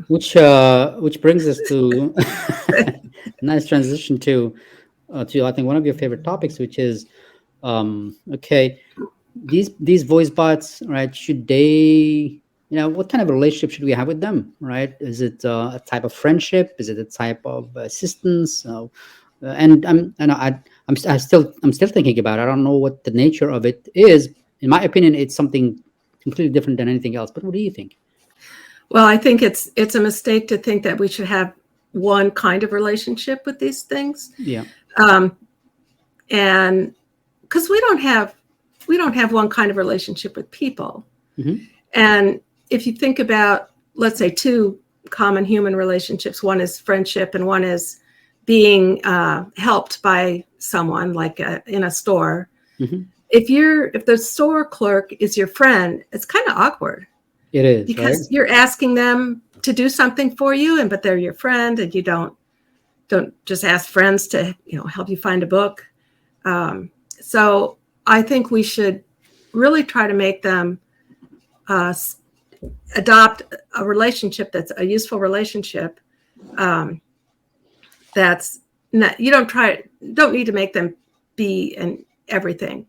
Which brings us to nice transition to I think one of your favorite topics, which is okay, these voice bots, right? Should they, what kind of relationship should we have with them, right? Is it a type of friendship? Is it a type of assistance? And I'm still thinking about it. I don't know what the nature of it is. In my opinion, it's something completely different than anything else. But what do you think? Well, I think it's a mistake to think that we should have one kind of relationship with these things. Yeah. And because we don't have one kind of relationship with people. Mm-hmm. And if you think about, let's say, two common human relationships, one is friendship and one is being helped by someone, like in a store. Mm-hmm. If the store clerk is your friend, it's kind of awkward. It is, because right? You're asking them to do something for you, but they're your friend, and you don't just ask friends to help you find a book. So I think we should really try to make them adopt a relationship that's a useful relationship. That's not, you don't need to make them be in everything.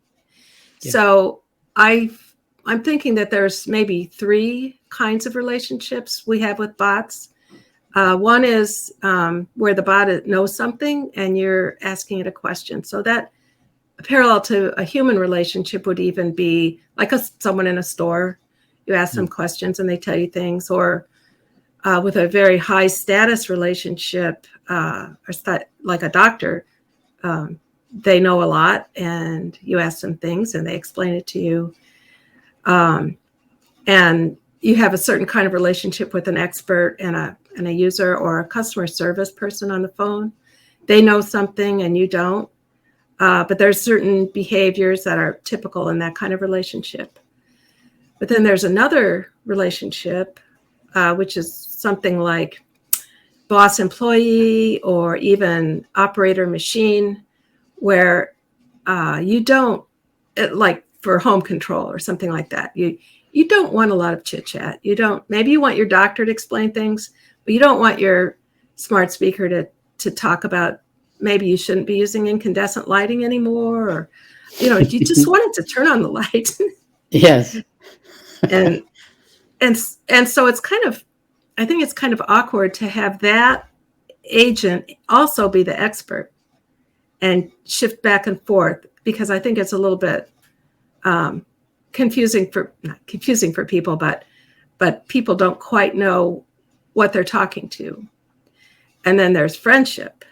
Yeah. So I'm thinking that there's maybe three kinds of relationships we have with bots. One is where the bot knows something and you're asking it a question. So that parallel to a human relationship would even be like someone in a store. You ask them questions and they tell you things. Or with a very high status relationship, like a doctor, they know a lot and you ask them things and they explain it to you. And you have a certain kind of relationship with an expert and a user or a customer service person on the phone. They know something and you don't. But there's certain behaviors that are typical in that kind of relationship. But then there's another relationship, which is something like boss employee or even operator machine, where you don't, like for home control or something like that. You don't want a lot of chit chat. Maybe you want your doctor to explain things, but you don't want your smart speaker to talk about maybe you shouldn't be using incandescent lighting anymore, or, you just want it to turn on the light. Yes. And so I think it's kind of awkward to have that agent also be the expert and shift back and forth, because I think it's a little bit not confusing for people, but people don't quite know what they're talking to. And then there's friendship.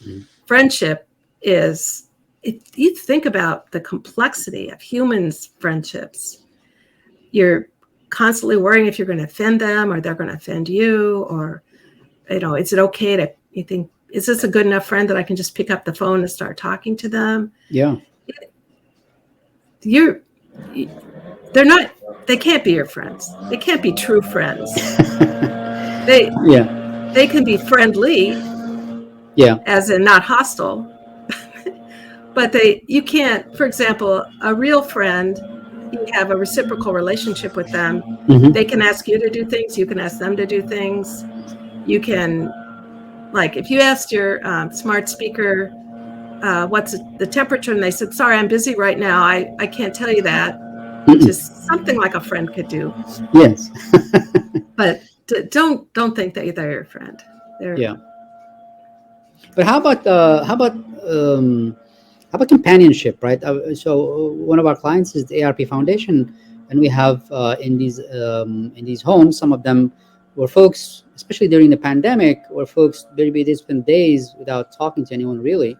Mm-hmm. Friendship is, if you think about the complexity of humans' friendships, you're constantly worrying if you're going to offend them or they're going to offend you, or, is it okay to, you think, is this a good enough friend that I can just pick up the phone and start talking to them? Yeah. They can't be your friends. They can't be true friends. They can be friendly, as in not hostile, but you can't, for example, a real friend, you have a reciprocal relationship with them. Mm-hmm. They can ask you to do things. You can ask them to do things. You can, like, if you asked your smart speaker, what's the temperature, and they said, sorry, I'm busy right now, I can't tell you that, which is something like a friend could do. Yes. But don't think that they're your friend. Yeah. But how about companionship, right? So one of our clients is the ARP Foundation, and we have in these homes, some of them where folks, especially during the pandemic, where folks maybe they spend days without talking to anyone really.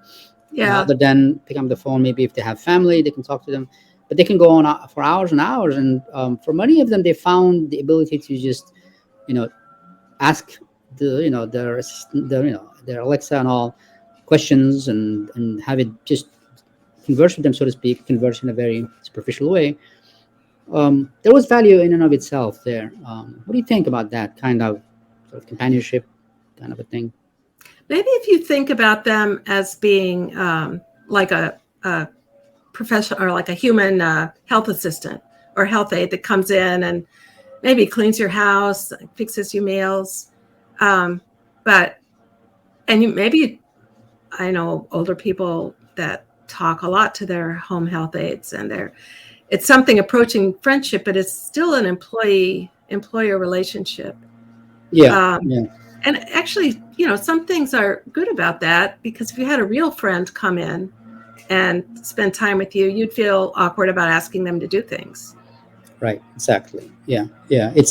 Yeah. Other than pick up the phone, maybe if they have family, they can talk to them, but they can go on for hours and hours. And for many of them, they found the ability to just, ask their assistant, their Alexa and all questions, and have it just converse with them, so to speak, converse in a very superficial way. There was value in and of itself there. What do you think about that kind of sort of companionship kind of a thing? Maybe if you think about them as being like a professional or like a human health assistant or health aide that comes in and maybe cleans your house, fixes you meals. But, and maybe, I know older people that talk a lot to their home health aides, and it's something approaching friendship, but it's still an employer relationship. Yeah, yeah, And actually, some things are good about that, because if you had a real friend come in and spend time with you, you'd feel awkward about asking them to do things. right, exactly. Yeah, yeah. It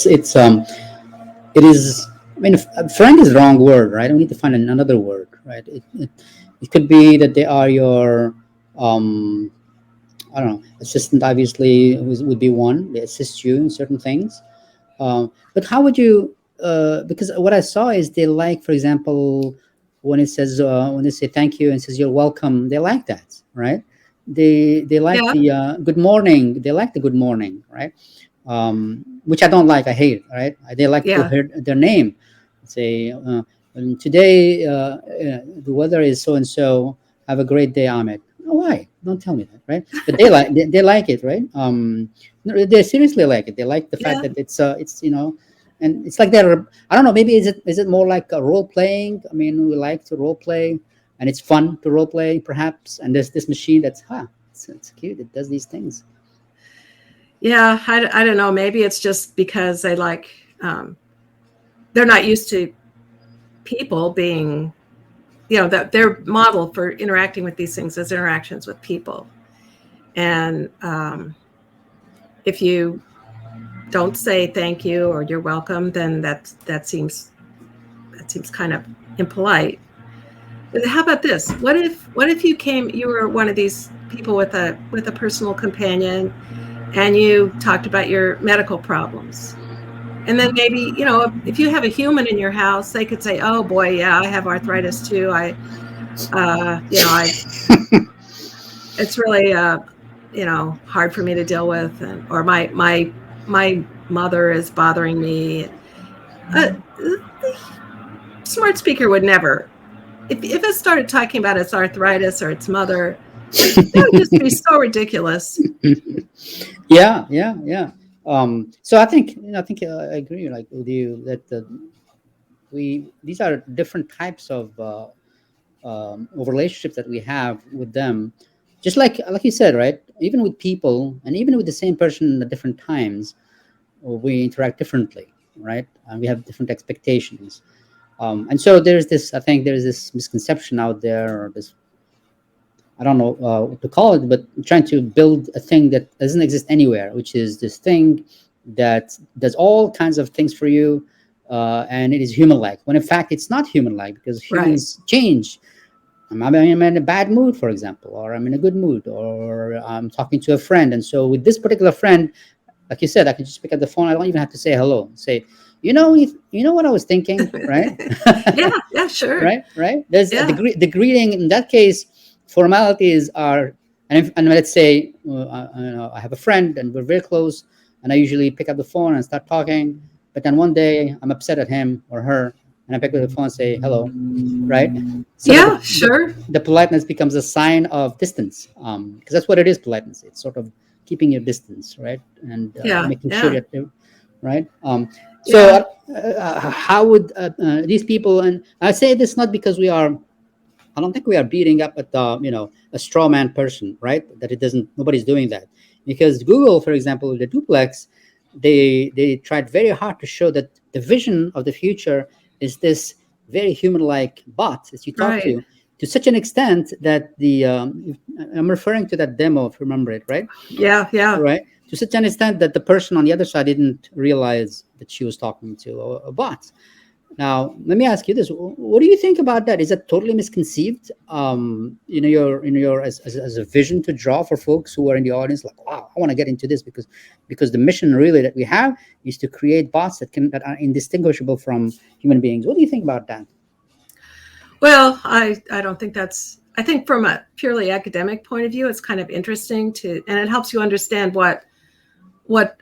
is. I mean, friend is the wrong word, right? We need to find another word, right? It could be that they are your, um, I don't know, assistant. Obviously, would be one. They assist you in certain things. But how would you? Because what I saw is they like, for example, when they say thank you and says you're welcome, they like that, right? They like Yeah, the good morning. They like the good morning, right? Which I don't like. I hate, right? They like to yeah, hear their name. Say today the weather is so and so. Have a great day, Ahmed. Oh, why? Don't tell me that, right? But they like it, right? No, they seriously like it. They like the fact yeah. that it's and it's like they're, I don't know. Maybe is it more like a role playing? I mean, we like to role play, and it's fun to role play, perhaps. And there's this machine that's it's cute. It does these things. Yeah, I don't know. Maybe it's just because they're not used to people being, that their model for interacting with these things is interactions with people. And if you don't say thank you or you're welcome, then that seems kind of impolite. But how about this? What if you were one of these people with a personal companion, and you talked about your medical problems? And then maybe, if you have a human in your house, they could say, "Oh boy, yeah, I have arthritis too. It's really, hard for me to deal with, or my mother is bothering me." The smart speaker would never, if it started talking about its arthritis or its mother, that would just be so ridiculous. Yeah, yeah, yeah. So I think I agree, like with you, that we these are different types of relationships that we have with them. Just like you said, right? Even with people, and even with the same person at different times, we interact differently, right? And we have different expectations. And so I think there's this misconception out there, or this, I don't know what to call it, but trying to build a thing that doesn't exist anywhere, which is this thing that does all kinds of things for you, and it is human-like. When in fact it's not human-like, because Right. humans change. I'm in a bad mood, for example, or I'm in a good mood, or I'm talking to a friend, and so with this particular friend, like you said, I can just pick up the phone. I don't even have to say hello. Say, you know what I was thinking, right? Yeah, yeah, sure. Right. There's Yeah. the greeting in that case. Formalities are, and let's say I have a friend and we're very close, and I usually pick up the phone and start talking. But then one day I'm upset at him or her, and I pick up the phone and say hello, right? So that Yeah, sure. the politeness becomes a sign of distance, because that's what it is. Politeness. It's sort of keeping your distance, right, and Yeah, making sure yeah, that right. So yeah. how would these people? And I say this not because we are. I don't think we are beating up at a straw man person, right? That it doesn't. Nobody's doing that, because Google, for example, the duplex, they tried very hard to show that the vision of the future is this very human-like bot that you talk Right. to such an extent that I'm referring to that demo, if you remember it, right? Yeah, yeah. Right, to such an extent that the person on the other side didn't realize that she was talking to a bot. Now, let me ask you this: what do you think about that? Is that totally misconceived? As a vision to draw for folks who are in the audience, like, wow, I want to get into this, because the mission really that we have is to create bots that are indistinguishable from human beings. What do you think about that? Well, I don't think I think from a purely academic point of view, it's kind of interesting and it helps you understand what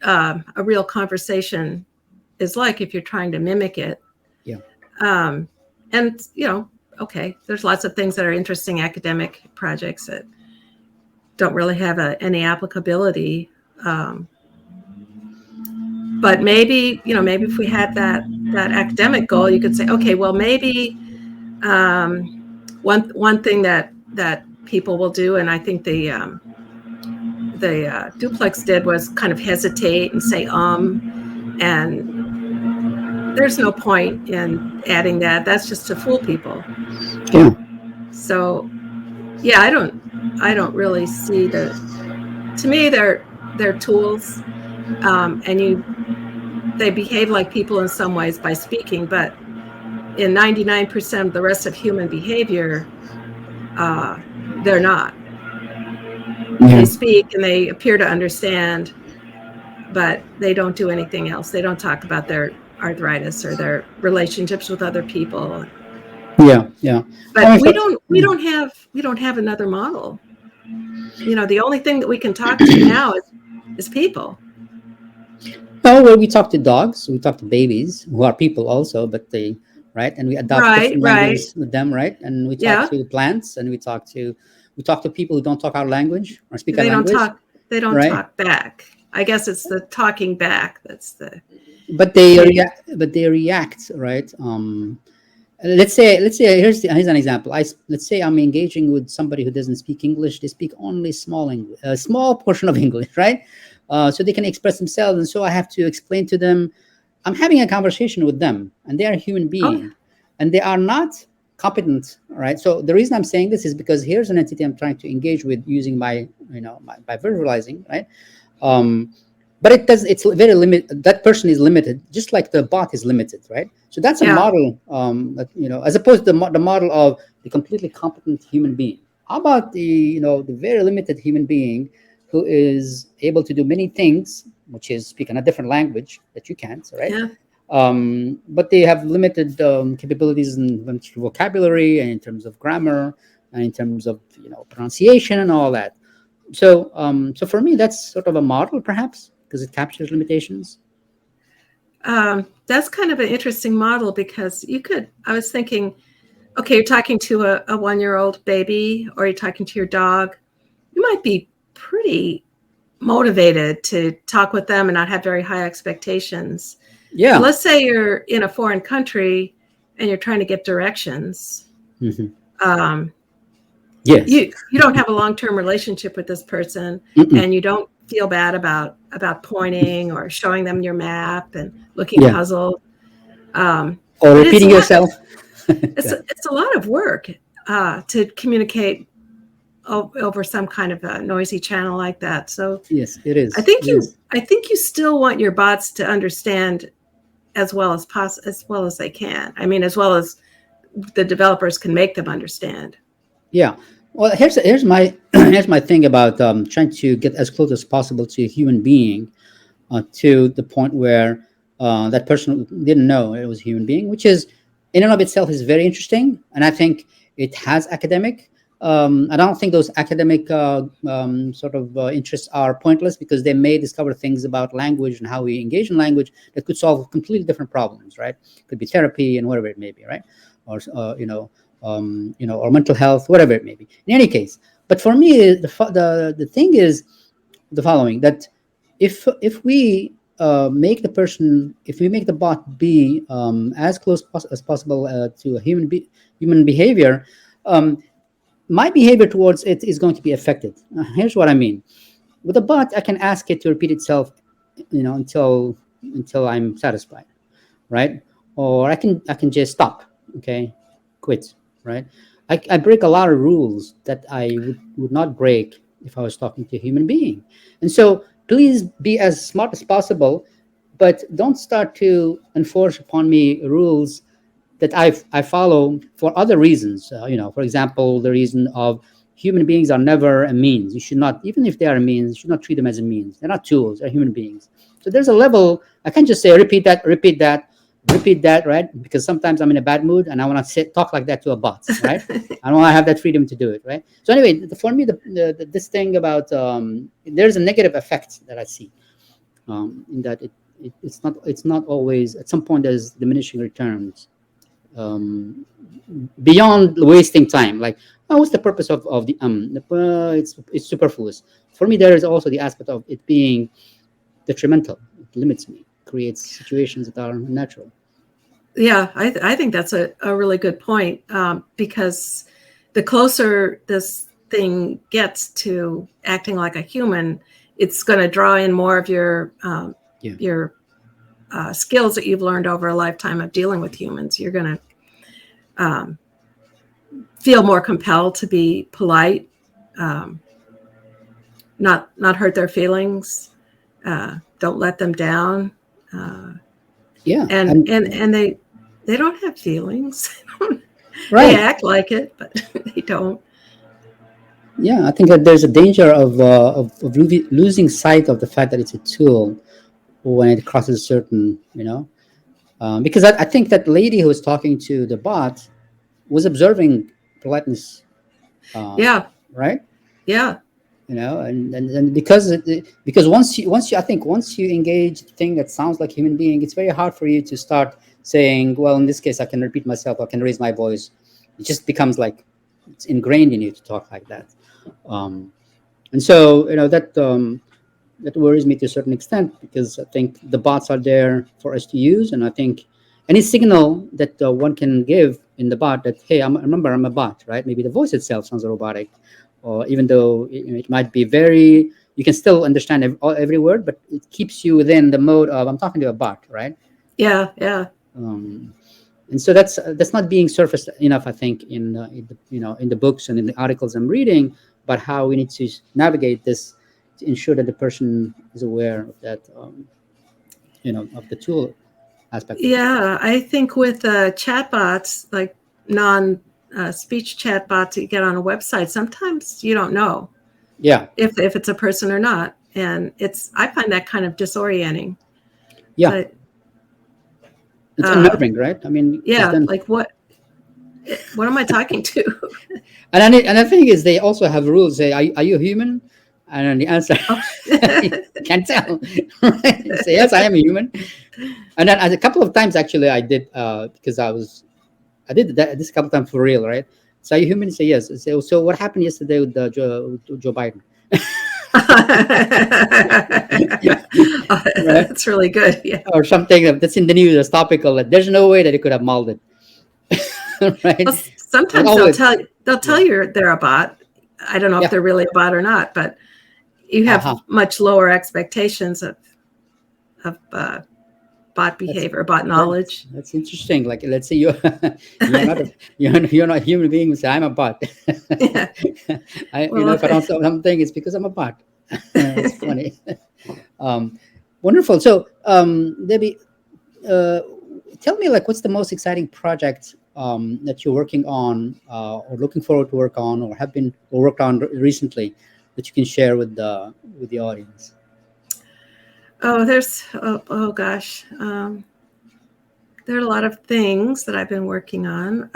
a real conversation is like if you're trying to mimic it. Yeah. Um, and okay, there's lots of things that are interesting academic projects that don't really have any applicability. But maybe, maybe if we had that academic goal, you could say, okay, well, maybe one thing that people will do, and I think the duplex did, was kind of hesitate and say and there's no point in adding that. That's just to fool people. Yeah. So yeah, I don't really see to me they're tools, and they behave like people in some ways by speaking, but in 99% of the rest of human behavior, they're not. Yeah. They speak and they appear to understand, but they don't do anything else. They don't talk about their arthritis or their relationships with other people. Yeah. Yeah. But we don't have another model. The only thing that we can talk to now is people. Oh, well, we talk to dogs, we talk to babies who are people also, but they, right, and we adopt different languages with them, right, and we talk to plants, and we talk to people who don't talk our language or speak our language. They don't talk back. I guess it's the talking back that's the. But they react, right? Let's say here's an example. Let's say I'm engaging with somebody who doesn't speak English. They speak only small English, a small portion of English, right? So they can express themselves, and so I have to explain to them. I'm having a conversation with them, and they are a human being, and they are not competent, right? So the reason I'm saying this is because here's an entity I'm trying to engage with using by verbalizing, right? But it's very limited. That person is limited, just like the bot is limited, right? So that's a model, as opposed to the model of the completely competent human being. How about the very limited human being who is able to do many things, which is speak in a different language that you can't, right? Yeah. But they have limited capabilities in terms of vocabulary and in terms of grammar and in terms of pronunciation and all that. So for me, that's sort of a model, perhaps, because it captures limitations. That's kind of an interesting model, because I was thinking, okay, you're talking to a 1-year-old baby, or you're talking to your dog. You might be pretty motivated to talk with them and not have very high expectations. Yeah. But let's say you're in a foreign country and you're trying to get directions. Mm-hmm. Yes. You don't have a long-term relationship with this person, and you don't feel bad about pointing or showing them your map and looking puzzled. Or repeating yourself. It's a lot of work to communicate over some kind of a noisy channel like that. So yes, it is. I think you still want your bots to understand as well as they can. I mean, as well as the developers can make them understand. Yeah. Well, here's my thing about trying to get as close as possible to a human being, to the point where that person didn't know it was a human being, which is in and of itself is very interesting, and I think it has academic. I don't think those academic interests are pointless, because they may discover things about language and how we engage in language that could solve completely different problems, right? It could be therapy and whatever it may be, right? Or or mental health, whatever it may be. In any case, but for me, the thing is the following: that if we make the bot be as close as possible to a human behavior, my behavior towards it is going to be affected. Here's what I mean: with a bot, I can ask it to repeat itself, until I'm satisfied, right? Or I can just stop, okay, quit, right? I break a lot of rules that I would not break if I was talking to a human being. And so please be as smart as possible, but don't start to enforce upon me rules that I follow for other reasons. For example, the reason of human beings are never a means. You should not, even if they are a means, you should not treat them as a means. They're not tools, they're human beings. So there's a level. I can't just say repeat that, right? Because sometimes I'm in a bad mood and I want to talk like that to a bot, right? I don't want to have that freedom to do it, right? So anyway, for me, this thing about there's a negative effect that I see, in that it's not always, at some point there's diminishing returns, beyond wasting time. Like, what's the purpose of the it's superfluous. For me, there is also the aspect of it being detrimental. It limits me. creates situations that are natural. Yeah, I think that's a really good point, because the closer this thing gets to acting like a human, it's going to draw in more of your Yeah. skills that you've learned over a lifetime of dealing with humans. You're going to feel more compelled to be polite, not hurt their feelings, don't let them down, Yeah. and they don't have feelings. They Right. act like it, but they don't. Yeah, I think that there's a danger of losing sight of the fact that it's a tool when it crosses a certain, because I think that lady who was talking to the bot was observing politeness, uh, Yeah, right? yeah, And because once you I think once you engage the thing that sounds like human being, it's very hard for you to start saying, well, in this case, I can repeat myself, I can raise my voice. It just becomes like it's ingrained in you to talk like that. And so that worries me to a certain extent, because I think the bots are there for us to use, and I think any signal that one can give in the bot that, hey, remember, I'm a bot, right? Maybe the voice itself sounds robotic, or even though it might be very, you can still understand every word, but it keeps you within the mode of I'm talking to a bot, right? yeah, yeah. Um, and so that's not being surfaced enough, I think, in the books and in the articles I'm reading about how we need to navigate this to ensure that the person is aware of that, of the tool aspect of it. Yeah, I think with chatbots, like non speech chatbots that you get on a website, sometimes you don't know Yeah, if it's a person or not, and I find that kind of disorienting. yeah, But it's unnerving, right? I mean, because yeah, then, like what am I talking to? and the thing is, they also have rules. Say, are you human? And then the answer, Oh. you can't tell. Right? You say, yes, I am a human. And then a couple of times, actually, I did, because I did that this couple times for real, right? So are you human? Say yes. So what happened yesterday with Joe Biden? Right? That's really good. Yeah. Or something that's in the news that's topical. That there's no way that it could have molded, right? Well, Like sometimes always, they'll tell yeah, you they're a bot. I don't know if yeah, they're really a bot or not, but you have uh-huh. much lower expectations of bot That's behavior, bot that's knowledge. that's interesting. Like, let's say you you're not a human being. Say I'm a bot. Yeah. If Well, I don't say something, it's because I'm a bot. It's funny. Wonderful. So, Debbie, uh, tell me, like, what's the most exciting project that you're working on, or looking forward to work on, or have been or worked on recently, that you can share with the audience? oh gosh, there are a lot of things that I've been working on.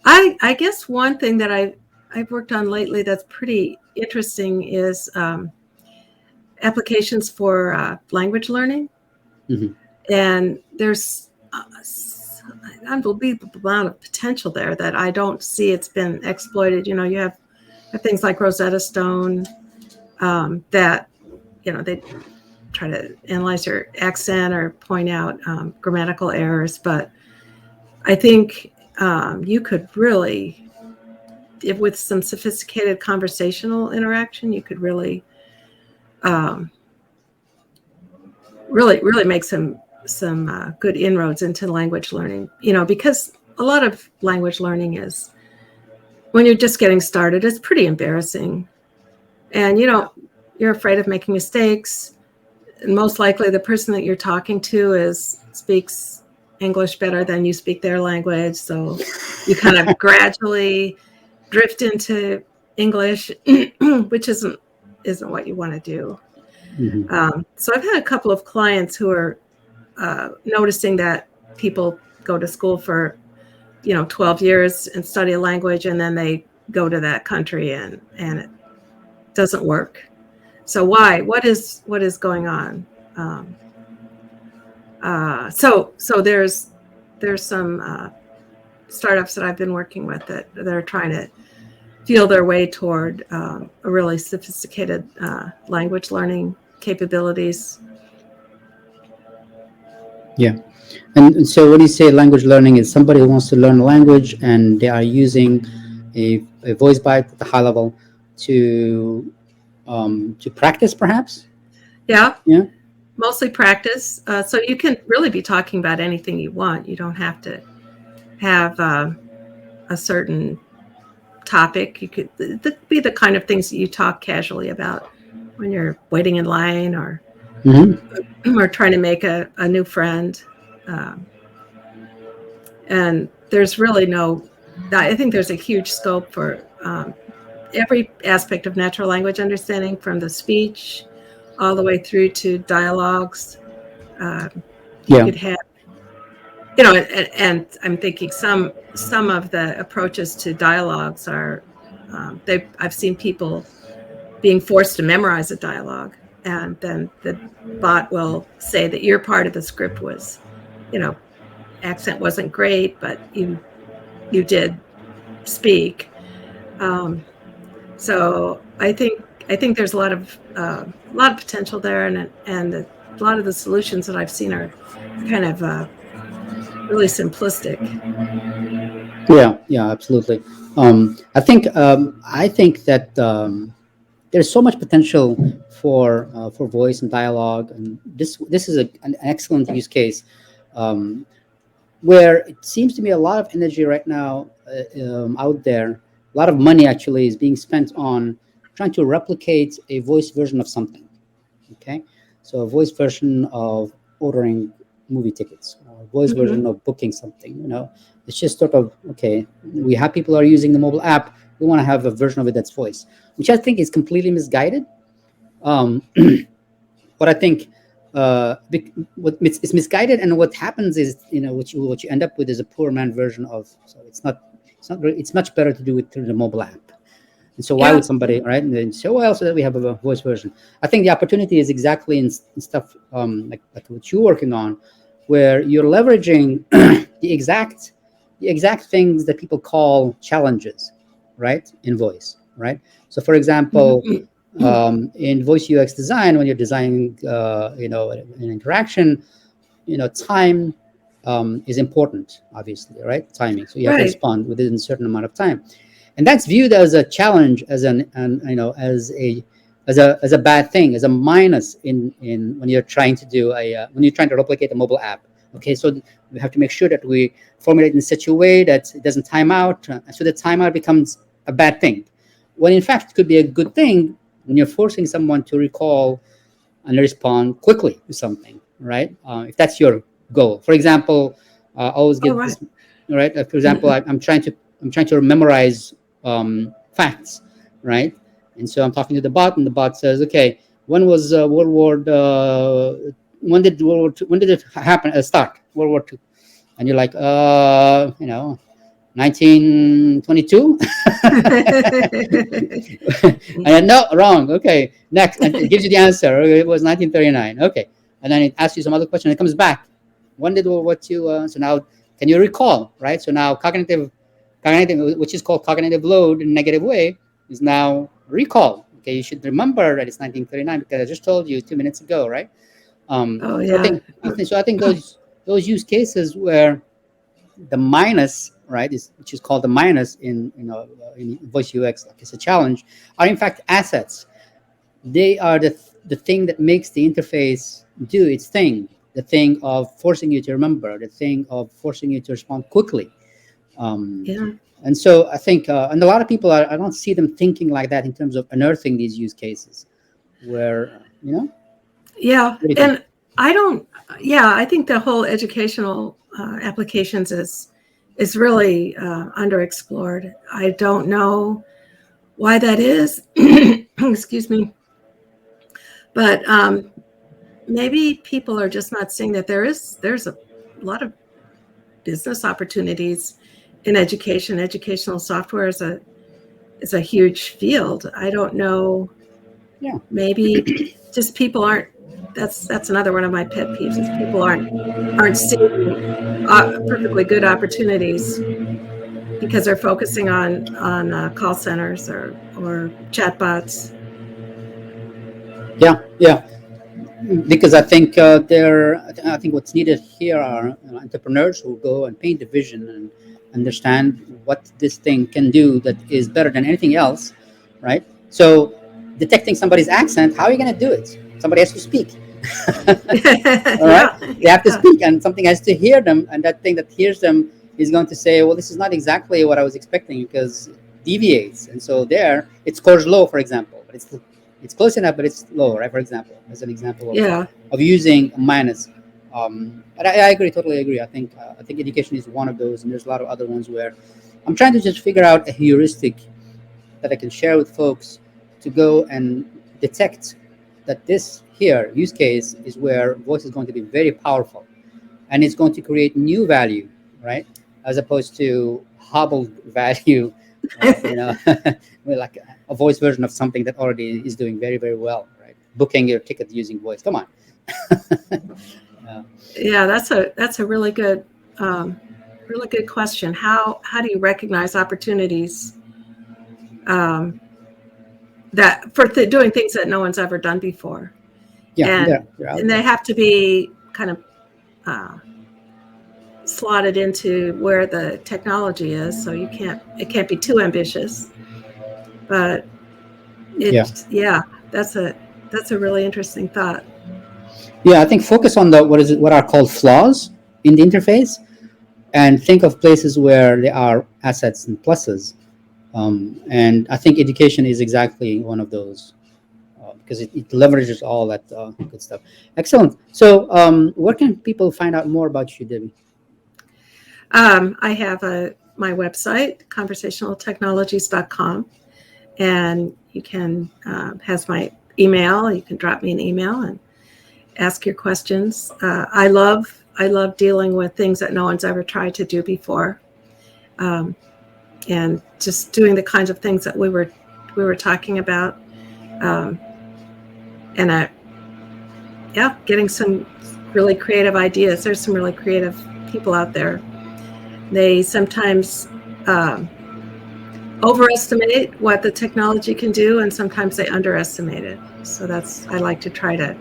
I guess one thing that I've worked on lately that's pretty interesting is applications for language learning. Hmm. And there's an unbelievable amount of potential there that I don't see it's been exploited. You have things like Rosetta Stone, that they try to analyze your accent or point out grammatical errors, but I think you could really, if with some sophisticated conversational interaction, you could really um, really make some good inroads into language learning. Because a lot of language learning is, when you're just getting started, it's pretty embarrassing, and you're afraid of making mistakes. And most likely, the person that you're talking to speaks English better than you speak their language, so you kind of gradually drift into English, which isn't what you want to do. Hmm. So I've had a couple of clients who are noticing that people go to school for 12 years and study a language, and then they go to that country and it doesn't work. So why? What is going on? So there's some startups that I've been working with that are trying to feel their way toward a really sophisticated language learning capabilities. Yeah. And so when you say language learning is somebody who wants to learn a language and they are using a voice bite at the high level to practice, perhaps. Yeah, Yeah. mostly practice. So you can really be talking about anything you want. You don't have to have a certain topic. You could be the kind of things that you talk casually about when you're waiting in line Hmm. or trying to make a new friend. Um, and there's really no, I think there's a huge scope for every aspect of natural language understanding, from the speech all the way through to dialogues. You Yeah. could have, and I'm thinking some of the approaches to dialogues are, I've seen people being forced to memorize a dialogue, and then the bot will say that your part of the script was, you know, accent wasn't great, but you did speak. Um, so I think there's a lot of potential there, and a lot of the solutions that I've seen are kind of really simplistic. Yeah. Yeah. Absolutely. I think that there's so much potential for voice and dialogue, and this is an excellent use case. Um, where it seems to be a lot of energy right now out there. A lot of money actually is being spent on trying to replicate a voice version of something. Okay, so a voice version of ordering movie tickets, or a voice Hmm. version of booking something. It's just sort of okay. We have people are using the mobile app. We want to have a version of it that's voice, which I think is completely misguided. Um, what I think what it's misguided, and what happens is what you end up with is a poor man version of. So it's much better to do it through the mobile app. And so why would Yeah. somebody, right? And then so well, so that we have a voice version. I think the opportunity is exactly in stuff like what you're working on, where you're leveraging the exact things that people call challenges, right? In voice, right? So for example, Mhm. in voice UX design, when you're designing, an interaction, time is important, obviously, right? Timing. So you have to Right. respond within a certain amount of time, and that's viewed as a challenge, as as a bad thing, as a minus in when you're trying to when you're trying to replicate a mobile app. Okay, so we have to make sure that we formulate in such a way that it doesn't time out, so the timeout becomes a bad thing, when in fact it could be a good thing when you're forcing someone to recall and respond quickly to something, right? If that's your goal. For example, I always Oh, get right. this, right? For example, I'm trying to memorize facts, right? And so I'm talking to the bot, and the bot says, "Okay, when was World War? When did it happen? Start World War II?" And you're like, 1922. And then, no, wrong. Okay, next, and it gives you the answer. Okay, it was 1939. Okay, and then it asks you some other question. It comes back. When did World War II? So now, can you recall? Right. So now, cognitive, which is called cognitive load in a negative way, is now recall. Okay, you should remember that it's 1939 because I just told you 2 minutes ago, right? Oh, So I yeah. think, I think those use cases where the minus, right, which is called the minus in voice UX, like it's a challenge, are in fact assets. They are the thing that makes the interface do its thing. The thing of forcing you to remember, the thing of forcing you to respond quickly. Um, Yeah. and so I think, and a lot of people I don't see them thinking like that in terms of unearthing these use cases. Where Yeah. what do you think? And I don't, yeah, I think the whole educational applications is really underexplored. I don't know why that is. Excuse me. But maybe people are just not seeing that there's a lot of business opportunities in education. Educational software is a huge field. I don't know. Yeah, Maybe just people aren't. That's another one of my pet peeves is people aren't seeing perfectly good opportunities because they're focusing on call centers or chatbots. yeah, yeah. because I think I think what's needed here are entrepreneurs who go and paint the vision and understand what this thing can do that is better than anything else, right? So, detecting somebody's accent, how are you going to do it? Somebody has to speak. All right, Yeah, they have to yeah, speak, and something has to hear them, and that thing that hears them is going to say, "Well, this is not exactly what I was expecting because it deviates." And so there, it scores low, for example, but it's close enough, but it's low, right? For example, as an example yeah, of using minus. But I agree, totally agree. I think education is one of those, and there's a lot of other ones where I'm trying to just figure out a heuristic that I can share with folks to go and detect that this here use case is where voice is going to be very powerful and it's going to create new value, right? As opposed to hobbled value, like a voice version of something that already is doing very, very well, right? Booking your ticket using voice. Come on. uh, yeah. That's a really good question. How do you recognize opportunities um, that for doing things that no one's ever done before, yeah, and they're out and they there. have to be kind of uh, slotted into where the technology is. So it can't be too ambitious, but Yeah. yeah, that's a really interesting thought. Yeah, I think focus on the what are called flaws in the interface and think of places where there are assets and pluses. And I think education is exactly one of those because it leverages all that good stuff. Excellent. So, where can people find out more about you, Debbie? I have my website, conversationaltechnologies.com, and you can has my email. You can drop me an email and ask your questions. I love dealing with things that no one's ever tried to do before, um, and just doing the kinds of things that we were talking about, um, and yeah, getting some really creative ideas. There's some really creative people out there. They sometimes overestimate what the technology can do, and sometimes they underestimate it. So I like to try to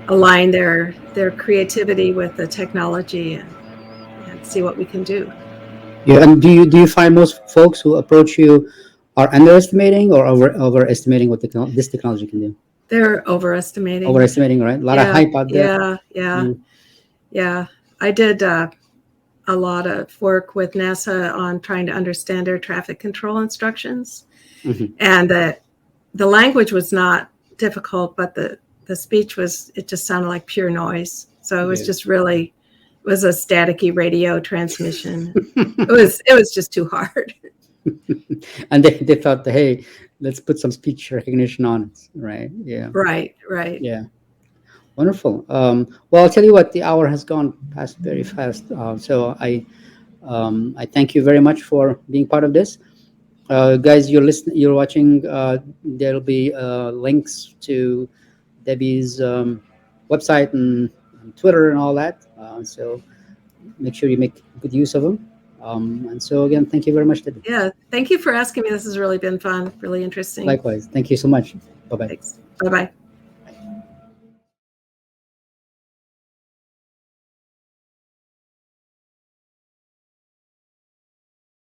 align their creativity with the technology and see what we can do. Yeah, and do you find most folks who approach you are underestimating or overestimating what this technology can do? They're overestimating. Overestimating, right? A lot of Yeah, hype out there. yeah, yeah, Mm, yeah. I did a lot of work with NASA on trying to understand air traffic control instructions, mhm. and the language was not difficult, but the speech it just sounded like pure noise. So it was Yeah. just really it was a staticky radio transmission. It was just too hard. And they thought, hey, let's put some speech recognition on it, right? Yeah, Right, right. yeah. Wonderful. Well, I'll tell you what, the hour has gone past very fast. So I thank you very much for being part of this. Guys, you're watching. There'll be links to Debbie's website and Twitter and all that. So make sure you make good use of them. And so again, thank you very much, Debbie. Yeah. Thank you for asking me. This has really been fun, really interesting. Likewise, thank you so much. Bye bye. Thanks. Bye bye.